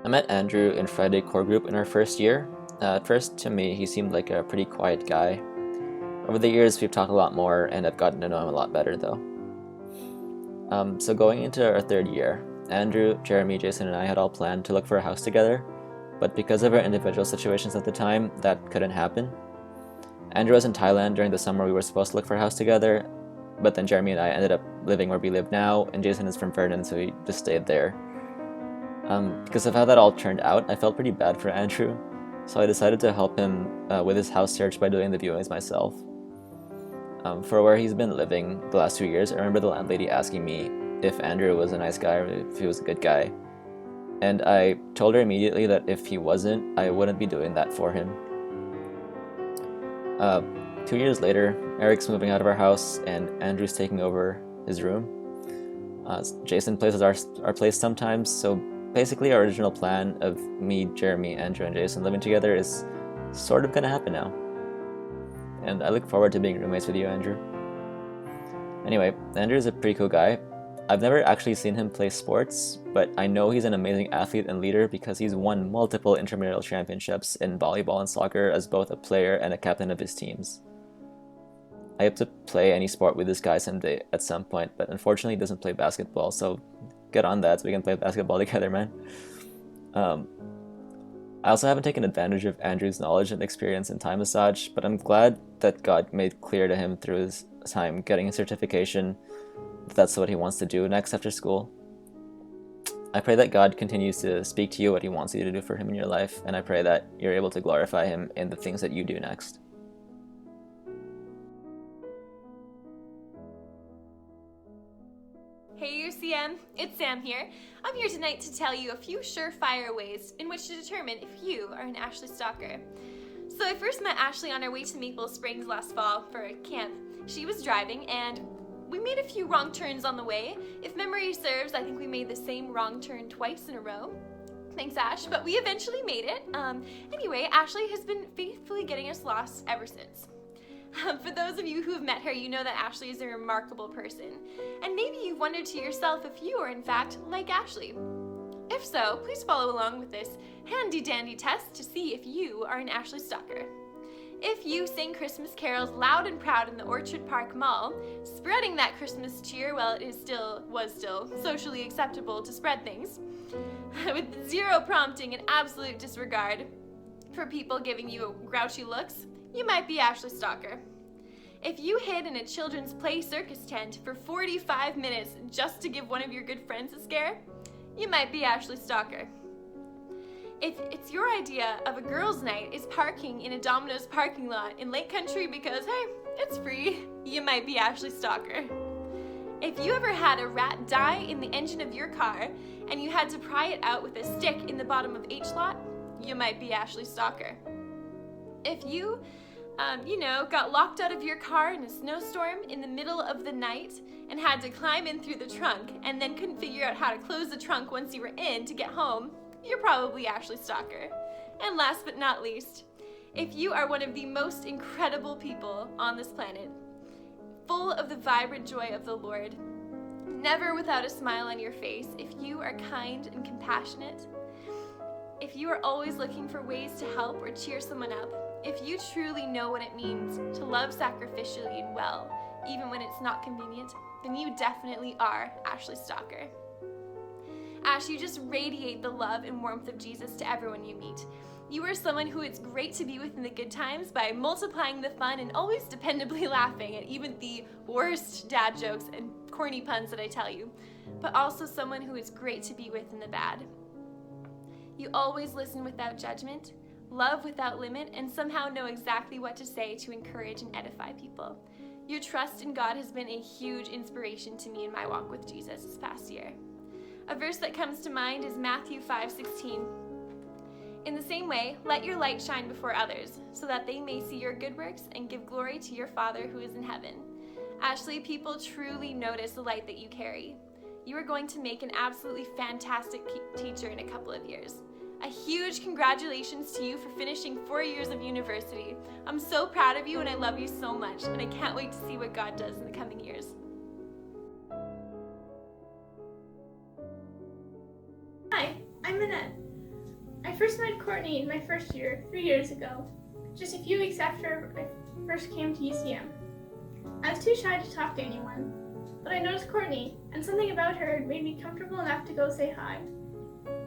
I met Andrew in Friday core group in our first year. At first, to me, he seemed like a pretty quiet guy. Over the years, we've talked a lot more, and I've gotten to know him a lot better, though. So going into our third year, Andrew, Jeremy, Jason, and I had all planned to look for a house together, but because of our individual situations at the time, that couldn't happen. Andrew was in Thailand during the summer we were supposed to look for a house together, but then Jeremy and I ended up living where we live now, and Jason is from Vernon, so we just stayed there. Because of how that all turned out, I felt pretty bad for Andrew, so I decided to help him with his house search by doing the viewings myself. For where he's been living the last 2 years, I remember the landlady asking me if Andrew was a nice guy or if he was a good guy. And I told her immediately that if he wasn't, I wouldn't be doing that for him. 2 years later, Eric's moving out of our house and Andrew's taking over his room. Jason plays at our place sometimes, so basically our original plan of me, Jeremy, Andrew, and Jason living together is sort of gonna happen now. And I look forward to being roommates with you, Andrew. Anyway, Andrew's a pretty cool guy. I've never actually seen him play sports, but I know he's an amazing athlete and leader because he's won multiple intramural championships in volleyball and soccer as both a player and a captain of his teams. I hope to play any sport with this guy someday at some point, but unfortunately he doesn't play basketball, so get on that so we can play basketball together, man. I also haven't taken advantage of Andrew's knowledge and experience in Thai massage, but I'm glad that God made clear to him through his time getting a certification that that's what he wants to do next after school. I pray that God continues to speak to you what he wants you to do for him in your life, and I pray that you're able to glorify him in the things that you do next. Hey UCM, it's Sam here. I'm here tonight to tell you a few surefire ways in which to determine if you are an Ashley stalker. So I first met Ashley on our way to Maple Springs last fall for a camp. She was driving and we made a few wrong turns on the way. If memory serves, I think we made the same wrong turn twice in a row. Thanks, Ash, but we eventually made it. Anyway, Ashley has been faithfully getting us lost ever since. For those of you who have met her, you know that Ashley is a remarkable person. And maybe you've wondered to yourself if you are in fact like Ashley. If so, please follow along with this handy dandy test to see if you are an Ashley stalker. If you sing Christmas carols loud and proud in the Orchard Park Mall, spreading that Christmas cheer while it was still socially acceptable to spread things, with zero prompting and absolute disregard for people giving you grouchy looks, you might be Ashley stalker. If you hid in a children's play circus tent for 45 minutes just to give one of your good friends a scare, you might be Ashley stalker. If it's your idea of a girls' night is parking in a Domino's parking lot in Lake Country because, hey, it's free, you might be Ashley stalker. If you ever had a rat die in the engine of your car and you had to pry it out with a stick in the bottom of H lot, you might be Ashley stalker. If you got locked out of your car in a snowstorm in the middle of the night and had to climb in through the trunk and then couldn't figure out how to close the trunk once you were in to get home, you're probably Ashley stalker. And last but not least, if you are one of the most incredible people on this planet, full of the vibrant joy of the Lord, never without a smile on your face, if you are kind and compassionate, if you are always looking for ways to help or cheer someone up, if you truly know what it means to love sacrificially and well, even when it's not convenient, then you definitely are Ashley stalker. Ash, you just radiate the love and warmth of Jesus to everyone you meet. You are someone who it's great to be with in the good times by multiplying the fun and always dependably laughing at even the worst dad jokes and corny puns that I tell you, but also someone who it's great to be with in the bad. You always listen without judgment, love without limit, and somehow know exactly what to say to encourage and edify people. Your trust in God has been a huge inspiration to me in my walk with Jesus this past year. A verse that comes to mind is Matthew 5:16. In the same way, let your light shine before others, so that they may see your good works and give glory to your Father who is in heaven. Ashley, people truly notice the light that you carry. You are going to make an absolutely fantastic teacher in a couple of years. A huge congratulations to you for finishing 4 years of university. I'm so proud of you and I love you so much, and I can't wait to see what God does in the coming years. Hi, I'm Annette. I first met Courtney in my first year, 3 years ago, just a few weeks after I first came to UCM. I was too shy to talk to anyone, but I noticed Courtney, and something about her made me comfortable enough to go say hi.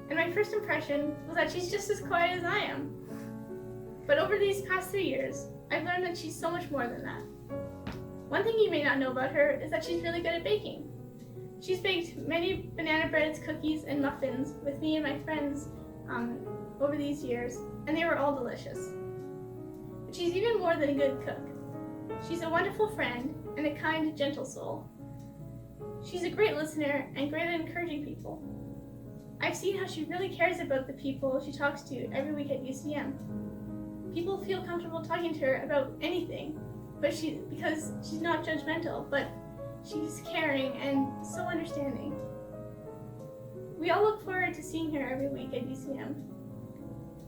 And my first impression was that she's just as quiet as I am. But over these past 3 years, I've learned that she's so much more than that. One thing you may not know about her is that she's really good at baking. She's baked many banana breads, cookies, and muffins with me and my friends over these years, and they were all delicious. But she's even more than a good cook. She's a wonderful friend and a kind, gentle soul. She's a great listener and great at encouraging people. I've seen how she really cares about the people she talks to every week at UCM. People feel comfortable talking to her about anything, because she's not judgmental, but she's caring and so understanding. We all look forward to seeing her every week at UCM.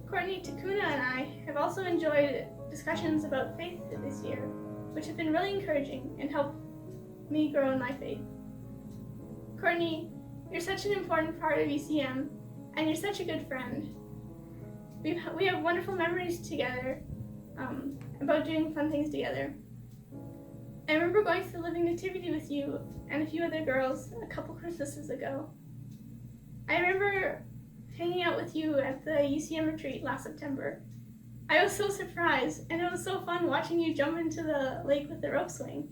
Courtney, Takuna, and I have also enjoyed discussions about faith this year, which have been really encouraging and helped me grow in my faith. Courtney, you're such an important part of UCM, and you're such a good friend. We have wonderful memories together about doing fun things together. I remember going to the Living Nativity with you and a few other girls a couple Christmases ago. I remember hanging out with you at the UCM retreat last September. I was so surprised, and it was so fun watching you jump into the lake with the rope swing.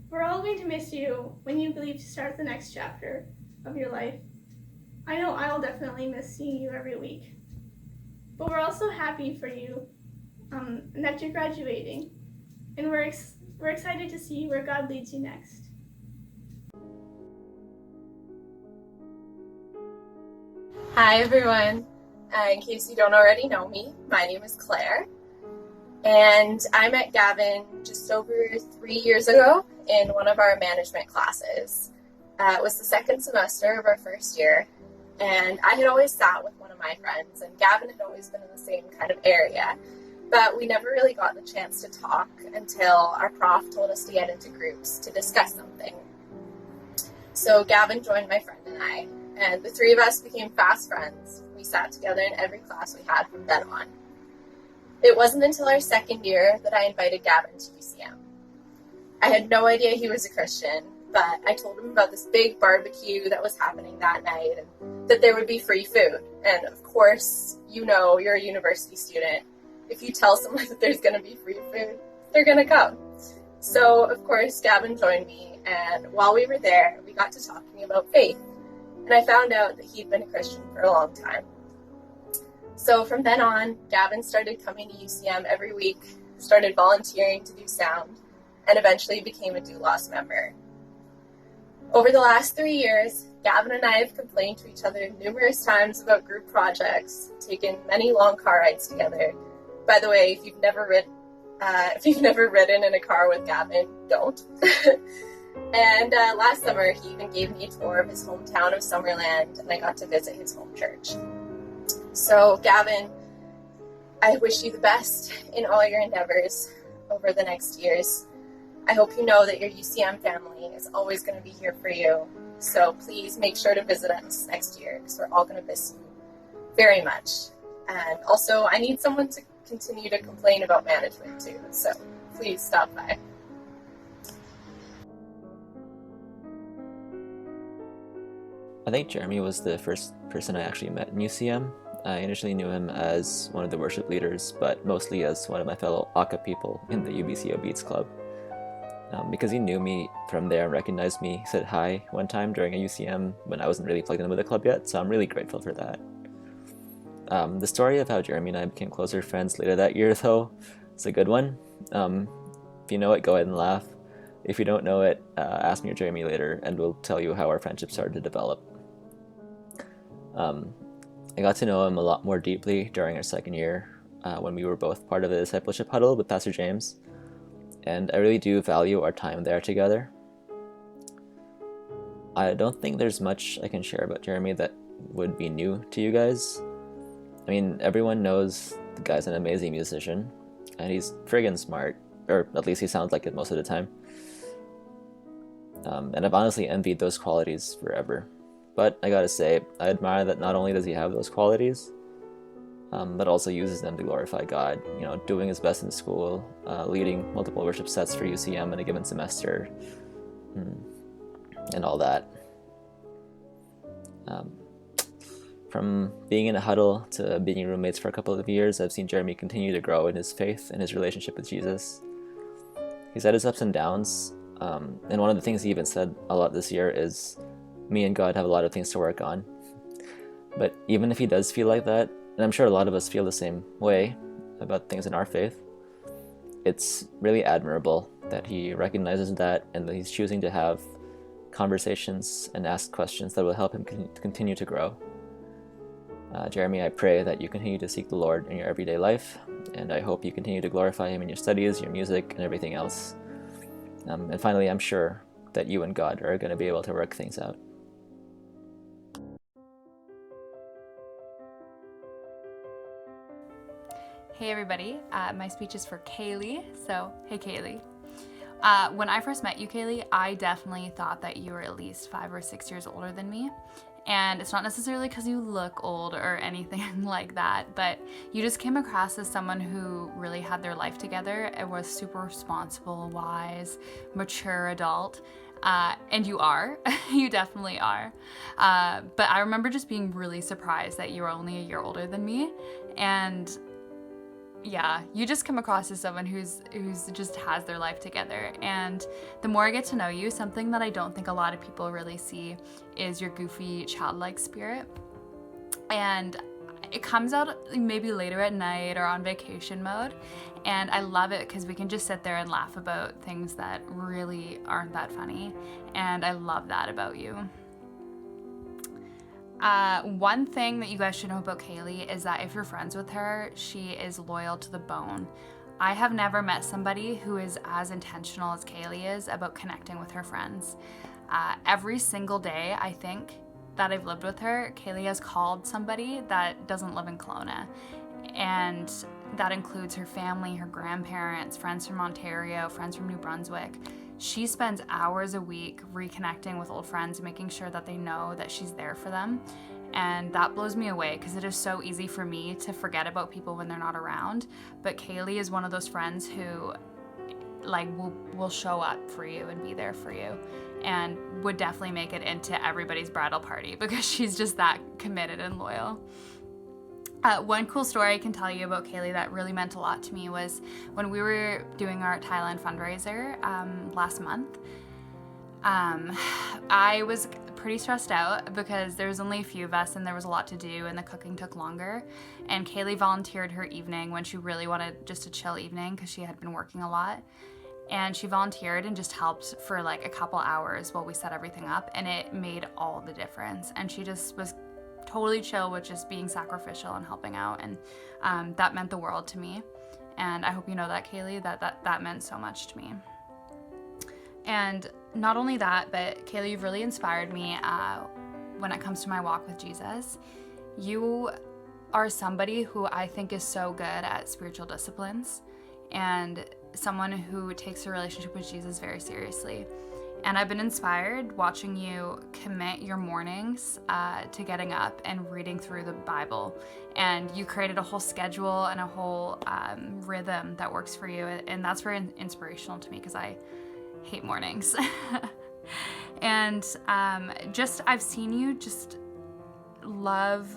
We're all going to miss you when you leave to start the next chapter of your life. I know I'll definitely miss seeing you every week. But we're also happy for you and that you're graduating, and we're excited to see where God leads you next. Hi everyone. In case you don't already know me, my name is Claire, and I met Gavin just over 3 years ago in one of our management classes. It was the second semester of our first year, and I had always sat with one of my friends, and Gavin had always been in the same kind of area, but we never really got the chance to talk until our prof told us to get into groups to discuss something. So Gavin joined my friend and I, and the three of us became fast friends. We sat together in every class we had from then on. It wasn't until our second year that I invited Gavin to UCM. I had no idea he was a Christian, but I told him about this big barbecue that was happening that night and that there would be free food. And of course, you know, you're a university student. If you tell someone that there's going to be free food, they're going to come. So, of course, Gavin joined me, and while we were there, we got to talking about faith. And I found out that he'd been a Christian for a long time. So from then on, Gavin started coming to UCM every week, started volunteering to do sound, and eventually became a doulos member. Over the last 3 years, Gavin and I have complained to each other numerous times about group projects, taken many long car rides together. By the way, if you've never ridden in a car with Gavin, don't. And last summer, he even gave me a tour of his hometown of Summerland, and I got to visit his home church. So, Gavin, I wish you the best in all your endeavors over the next years. I hope you know that your UCM family is always going to be here for you. So please make sure to visit us next year, because we're all going to miss you very much. And also, I need someone to continue to complain about management too, so please stop by. I think Jeremy was the first person I actually met in UCM. I initially knew him as one of the worship leaders, but mostly as one of my fellow ACA people in the UBCO Beats Club. Because he knew me from there and recognized me, he said hi one time during a UCM when I wasn't really plugged in with the club yet, so I'm really grateful for that. The story of how Jeremy and I became closer friends later that year, though, is a good one. If you know it, go ahead and laugh. If you don't know it, ask me or Jeremy later, and we'll tell you how our friendship started to develop. I got to know him a lot more deeply during our second year, when we were both part of the discipleship huddle with Pastor James, and I really do value our time there together. I don't think there's much I can share about Jeremy that would be new to you guys. I mean, everyone knows the guy's an amazing musician, and he's friggin' smart, or at least he sounds like it most of the time. And I've honestly envied those qualities forever. But I gotta say, I admire that not only does he have those qualities, but also uses them to glorify God. Doing his best in school, leading multiple worship sets for UCM in a given semester, and all that. From being in a huddle to being roommates for a couple of years, I've seen Jeremy continue to grow in his faith and his relationship with Jesus. He's had his ups and downs, and one of the things he even said a lot this year is, me and God have a lot of things to work on. But even if he does feel like that, and I'm sure a lot of us feel the same way about things in our faith, it's really admirable that he recognizes that and that he's choosing to have conversations and ask questions that will help him continue to grow. Jeremy, I pray that you continue to seek the Lord in your everyday life, and I hope you continue to glorify him in your studies, your music, and everything else. And finally, I'm sure that you and God are going to be able to work things out. Hey everybody, my speech is for Kalie, so hey Kalie. When I first met you, Kalie, I definitely thought that you were at least 5 or 6 years older than me. And it's not necessarily because you look old or anything like that, but you just came across as someone who really had their life together and was super responsible, wise, mature adult. And you are, you definitely are. But I remember just being really surprised that you were only a year older than me. And yeah, you just come across as someone who's just has their life together. And the more I get to know you, something that I don't think a lot of people really see is your goofy, childlike spirit. And it comes out maybe later at night or on vacation mode. And I love it because we can just sit there and laugh about things that really aren't that funny. And I love that about you. One thing that you guys should know about Kalie is that if you're friends with her, she is loyal to the bone. I have never met somebody who is as intentional as Kalie is about connecting with her friends. Every single day, I think, that I've lived with her, Kalie has called somebody that doesn't live in Kelowna. And that includes her family, her grandparents, friends from Ontario, friends from New Brunswick. She spends hours a week reconnecting with old friends and making sure that they know that she's there for them. And that blows me away because it is so easy for me to forget about people when they're not around. But Kalie is one of those friends who will show up for you and be there for you and would definitely make it into everybody's bridal party because she's just that committed and loyal. One cool story I can tell you about Kalie that really meant a lot to me was when we were doing our Thailand fundraiser last month. I was pretty stressed out because there was only a few of us and there was a lot to do and the cooking took longer. And Kalie volunteered her evening when she really wanted just a chill evening because she had been working a lot. And she volunteered and just helped for like a couple hours while we set everything up, and it made all the difference. And she just was totally chill with just being sacrificial and helping out, and that meant the world to me. And I hope you know that, Kalie, that meant so much to me. And not only that, but Kalie, you've really inspired me when it comes to my walk with Jesus. You are somebody who I think is so good at spiritual disciplines and someone who takes a relationship with Jesus very seriously. And I've been inspired watching you commit your mornings to getting up and reading through the Bible. And you created a whole schedule and a whole rhythm that works for you. And that's very inspirational to me because I hate mornings. And I've seen you just love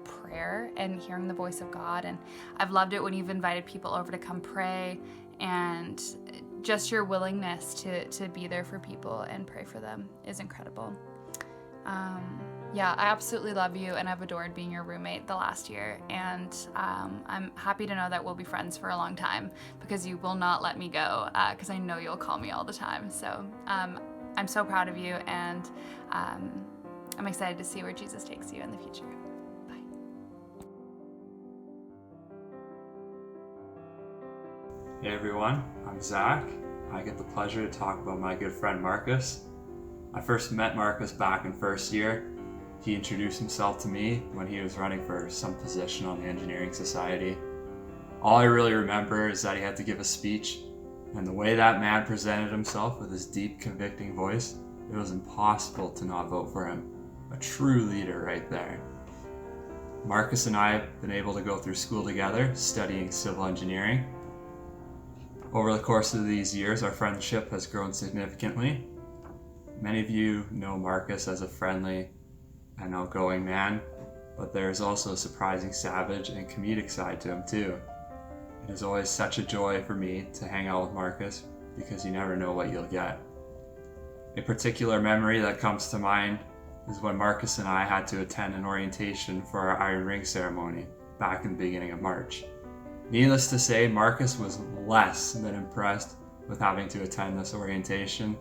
prayer and hearing the voice of God. And I've loved it when you've invited people over to come pray, and just your willingness to be there for people and pray for them is incredible. Yeah, I absolutely love you, and I've adored being your roommate the last year, and I'm happy to know that we'll be friends for a long time because you will not let me go because I know you'll call me all the time. So I'm so proud of you, and I'm excited to see where Jesus takes you in the future. Bye. Hey everyone, I'm Zach. I get the pleasure to talk about my good friend Marcus. I first met Marcus back in first year. He introduced himself to me when he was running for some position on the Engineering Society. All I really remember is that he had to give a speech, and the way that man presented himself with his deep, convicting voice, it was impossible to not vote for him. a true leader right there. Marcus and I have been able to go through school together, studying civil engineering. Over the course of these years, our friendship has grown significantly. Many of you know Marcus as a friendly and outgoing man, but there is also a surprising savage and comedic side to him too. It is always such a joy for me to hang out with Marcus because you never know what you'll get. A particular memory that comes to mind is when Marcus and I had to attend an orientation for our Iron Ring ceremony back in the beginning of March. Needless to say, Marcus was less than impressed with having to attend this orientation.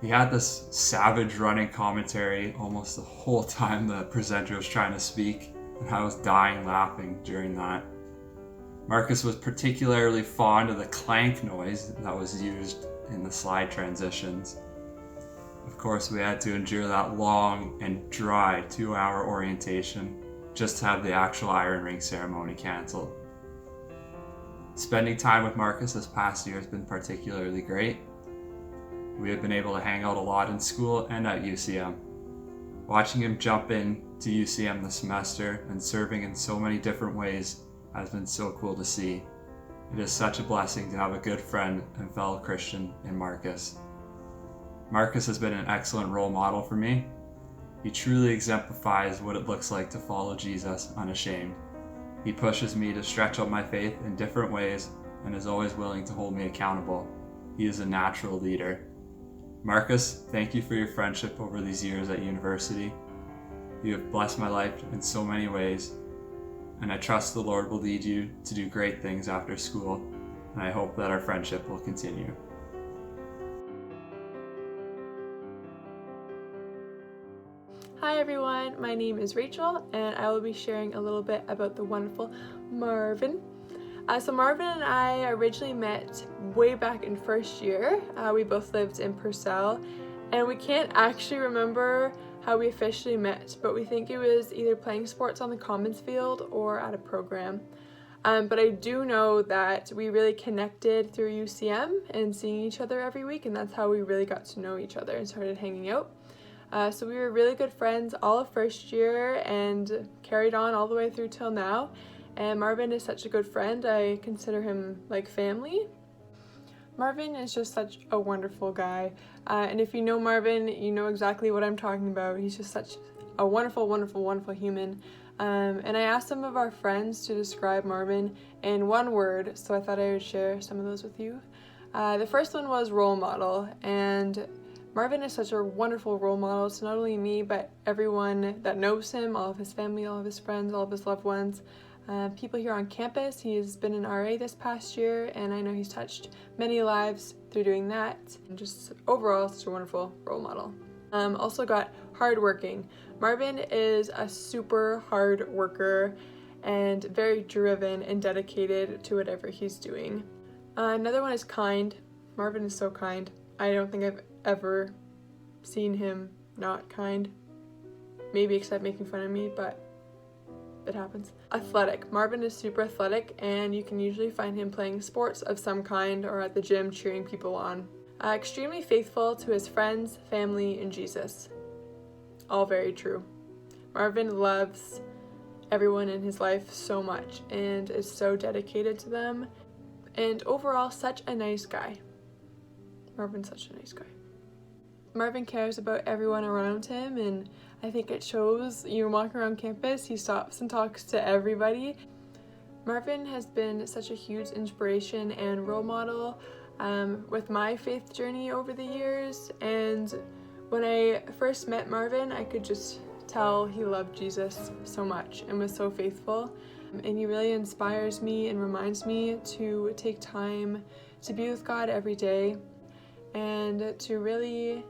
He had this savage running commentary almost the whole time the presenter was trying to speak, and I was dying laughing during that. Marcus was particularly fond of the clank noise that was used in the slide transitions. Of course, we had to endure that long and dry 2-hour orientation just to have the actual Iron Ring ceremony canceled. Spending time with Marcus this past year has been particularly great. We have been able to hang out a lot in school and at UCM. Watching him jump in to UCM this semester and serving in so many different ways has been so cool to see. It is such a blessing to have a good friend and fellow Christian in Marcus. Marcus has been an excellent role model for me. He truly exemplifies what it looks like to follow Jesus unashamed. He pushes me to stretch out my faith in different ways and is always willing to hold me accountable. He is a natural leader. Marcus, thank you for your friendship over these years at university. You have blessed my life in so many ways, and I trust the Lord will lead you to do great things after school, and I hope that our friendship will continue. Hi everyone, my name is Rachel and I will be sharing a little bit about the wonderful Marvin. So Marvin and I originally met way back in first year. We both lived in Purcell and we can't actually remember how we officially met, but we think it was either playing sports on the Commons field or at a program. But I do know that we really connected through UCM and seeing each other every week, and that's how we really got to know each other and started hanging out. So we were really good friends all of first year and carried on all the way through till now. And Marvin is such a good friend. I consider him like family. Marvin is just such a wonderful guy. And if you know Marvin, you know exactly what I'm talking about. He's just such a wonderful, wonderful, wonderful human. And I asked some of our friends to describe Marvin in one word, so I thought I would share some of those with you. The first one was role model, and Marvin is such a wonderful role model to not only me, but everyone that knows him, all of his family, all of his friends, all of his loved ones, people here on campus. He has been an RA this past year, and I know he's touched many lives through doing that. And just overall, such a wonderful role model. Also got hardworking. Marvin is a super hard worker and very driven and dedicated to whatever he's doing. Another one is kind. Marvin is so kind. I don't think I've ever seen him not kind. Maybe except making fun of me, but it happens. Athletic. Marvin is super athletic, and you can usually find him playing sports of some kind or at the gym cheering people on. Extremely faithful to his friends, family, and Jesus. All very true. Marvin loves everyone in his life so much and is so dedicated to them. And overall, such a nice guy. Marvin's such a nice guy. Marvin cares about everyone around him, and I think it shows. You walk around campus, he stops and talks to everybody. Marvin has been such a huge inspiration and role model with my faith journey over the years, and when I first met Marvin, I could just tell he loved Jesus so much and was so faithful, and he really inspires me and reminds me to take time to be with God every day and to really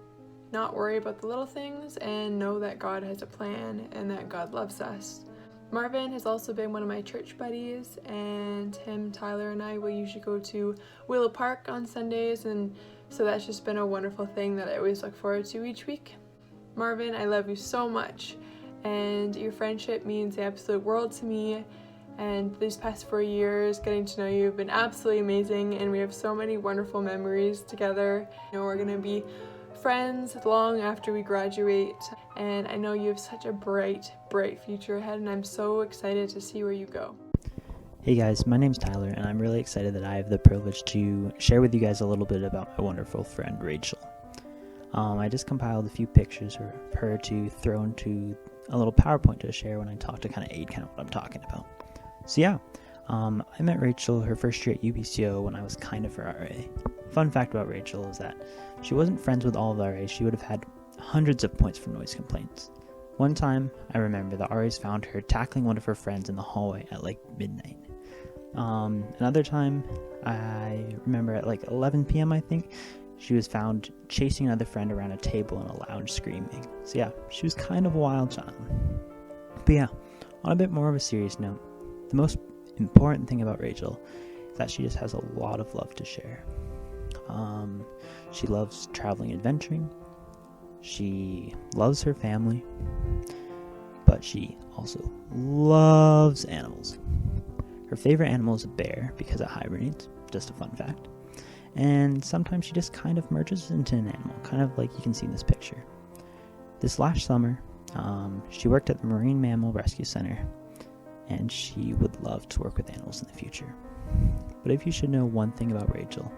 not worry about the little things and know that God has a plan and that God loves us. Marvin has also been one of my church buddies, and him, Tyler, and I will usually go to Willow Park on Sundays, and so that's just been a wonderful thing that I always look forward to each week. Marvin, I love you so much, and your friendship means the absolute world to me, and these past 4 years getting to know you have been absolutely amazing, and we have so many wonderful memories together. You know, we're gonna be friends long after we graduate, and I know you have such a bright future ahead, and I'm so excited to see where you go. Hey guys, my name's Tyler, and I'm really excited that I have the privilege to share with you guys a little bit about my wonderful friend Rachel. I just compiled a few pictures of her to throw into a little PowerPoint to share when I talk to kind of aid what I'm talking about. So yeah, I met Rachel her first year at UBCO when I was kind of her RA. Fun fact about Rachel is that she wasn't friends with all of the RAs. She would have had hundreds of points for noise complaints. One time, I remember the RAs found her tackling one of her friends in the hallway at like midnight. Another time, I remember at like 11 p.m. I think, she was found chasing another friend around a table in a lounge screaming. So yeah, she was kind of a wild child. But yeah, on a bit more of a serious note, the most important thing about Rachel is that she just has a lot of love to share. She loves traveling and adventuring. She loves her family. But she also loves animals. Her favorite animal is a bear because it hibernates, just a fun fact. And sometimes she just kind of merges into an animal, kind of like you can see in this picture. This last summer, she worked at the Marine Mammal Rescue Center, and she would love to work with animals in the future. But if you should know one thing about Rachel,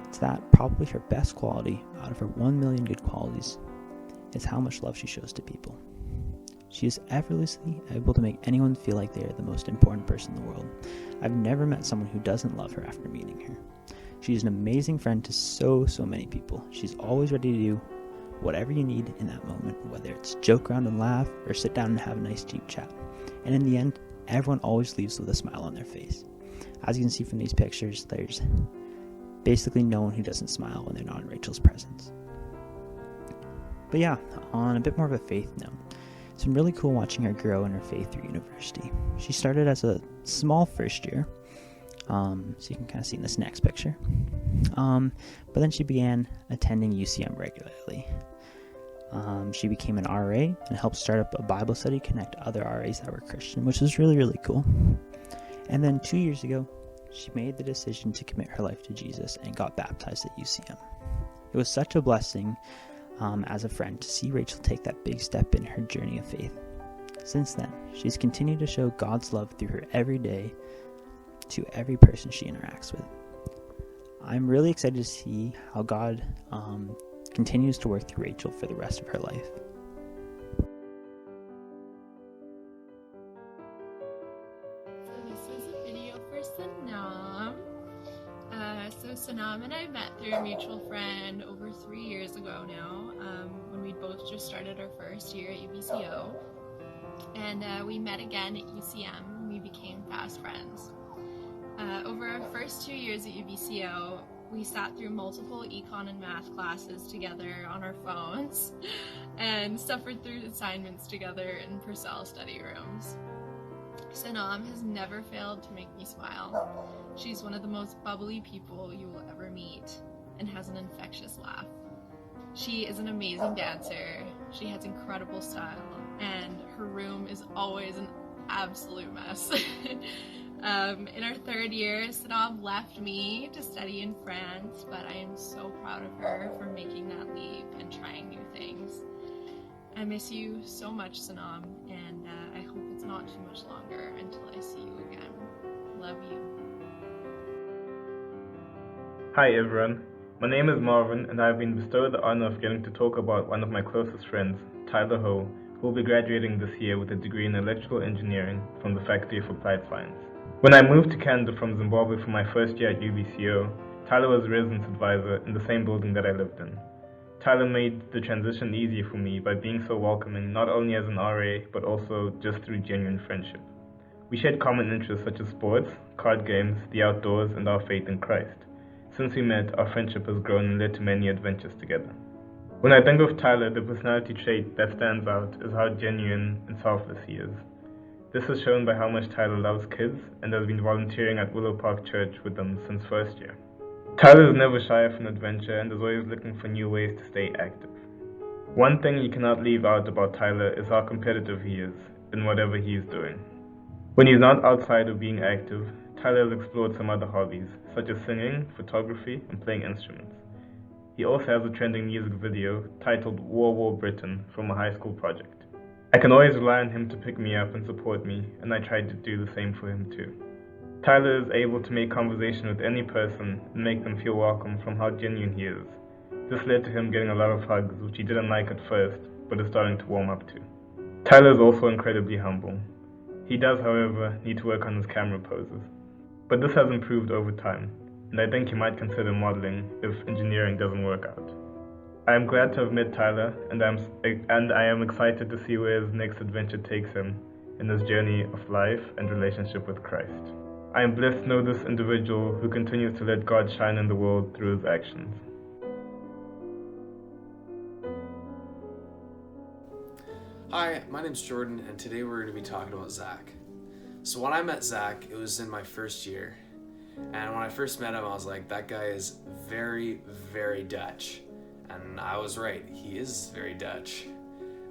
it's that probably her best quality out of her 1 million good qualities is how much love she shows to people. She is effortlessly able to make anyone feel like they are the most important person in the world. I've never met someone who doesn't love her after meeting her. She's an amazing friend to so many people. She's always ready to do whatever you need in that moment, whether it's joke around and laugh or sit down and have a nice deep chat. And in the end, everyone always leaves with a smile on their face. As you can see from these pictures, there's basically no one who doesn't smile when they're not in Rachel's presence. But yeah, on a bit more of a faith note, it's been really cool watching her grow in her faith through university. She started as a small first year, so you can kind of see in this next picture. But then she began attending UCM regularly. She became an RA and helped start up a Bible study, connect other RAs that were Christian, which was really cool. And then 2 years ago, she made the decision to commit her life to Jesus and got baptized at UCM. It was such a blessing as a friend to see Rachel take that big step in her journey of faith. Since then, she's continued to show God's love through her every day to every person she interacts with. I'm really excited to see how God continues to work through Rachel for the rest of her life. So this is a video for Senam. So Senam and I met through a mutual friend over 3 years ago now, when we both just started our first year at UBCO. And we met again at UCM and we became fast friends. Over our first 2 years at UBCO, we sat through multiple econ and math classes together on our phones and suffered through assignments together in Purcell study rooms. Senam has never failed to make me smile. She's one of the most bubbly people you will ever meet and has an infectious laugh. She is an amazing dancer, she has incredible style, and her room is always an absolute mess. In our third year, Senam left me to study in France, but I am so proud of her for making that leap and trying new things. I miss you so much, Senam, and I hope it's not too much longer until I see you again. Love you. Hi everyone, my name is Marvin and I've been bestowed the honor of getting to talk about one of my closest friends, Tyler Ho, who will be graduating this year with a degree in electrical engineering from the Faculty of Applied Science. When I moved to Canada from Zimbabwe for my first year at UBCO, Tyler was a residence advisor in the same building that I lived in. Tyler made the transition easier for me by being so welcoming not only as an RA but also just through genuine friendship. We shared common interests such as sports, card games, the outdoors, and our faith in Christ. Since we met, our friendship has grown and led to many adventures together. When I think of Tyler, the personality trait that stands out is how genuine and selfless he is. This is shown by how much Tyler loves kids and has been volunteering at Willow Park Church with them since first year. Tyler is never shy of an adventure and is always looking for new ways to stay active. One thing you cannot leave out about Tyler is how competitive he is in whatever he is doing. When he's not outside or being active, Tyler has explored some other hobbies, such as singing, photography, and playing instruments. He also has a trending music video titled War Britain from a high school project. I can always rely on him to pick me up and support me, and I tried to do the same for him too. Tyler is able to make conversation with any person and make them feel welcome from how genuine he is. This led to him getting a lot of hugs, which he didn't like at first, but is starting to warm up to. Tyler is also incredibly humble. He does, however, need to work on his camera poses. But this has improved over time, and I think he might consider modeling if engineering doesn't work out. I am glad to have met Tyler, and I am excited to see where his next adventure takes him in his journey of life and relationship with Christ. I am blessed to know this individual who continues to let God shine in the world through his actions. Hi, my name's Jordan, and today we're going to be talking about Zach. So when I met Zach, it was in my first year, and when I first met him, I was like, that guy is very, very Dutch. And I was right, he is very Dutch.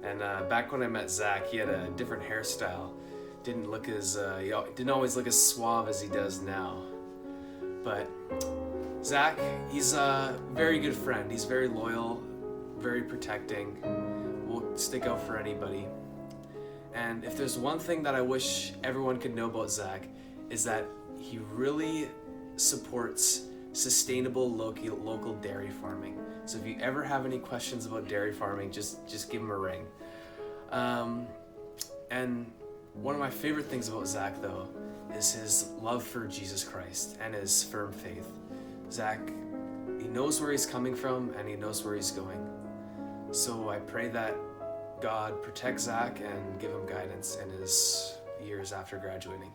And back when I met Zach, he had a different hairstyle. Didn't always look as suave as he does now. But Zach, he's a very good friend. He's very loyal, very protecting, will stick out for anybody. And if there's one thing that I wish everyone could know about Zach, is that he really supports sustainable local dairy farming. So if you ever have any questions about dairy farming, just give him a ring. And one of my favorite things about Zach, though, is his love for Jesus Christ and his firm faith. Zach, he knows where he's coming from and he knows where he's going. So I pray that God protect Zach and give him guidance in his years after graduating.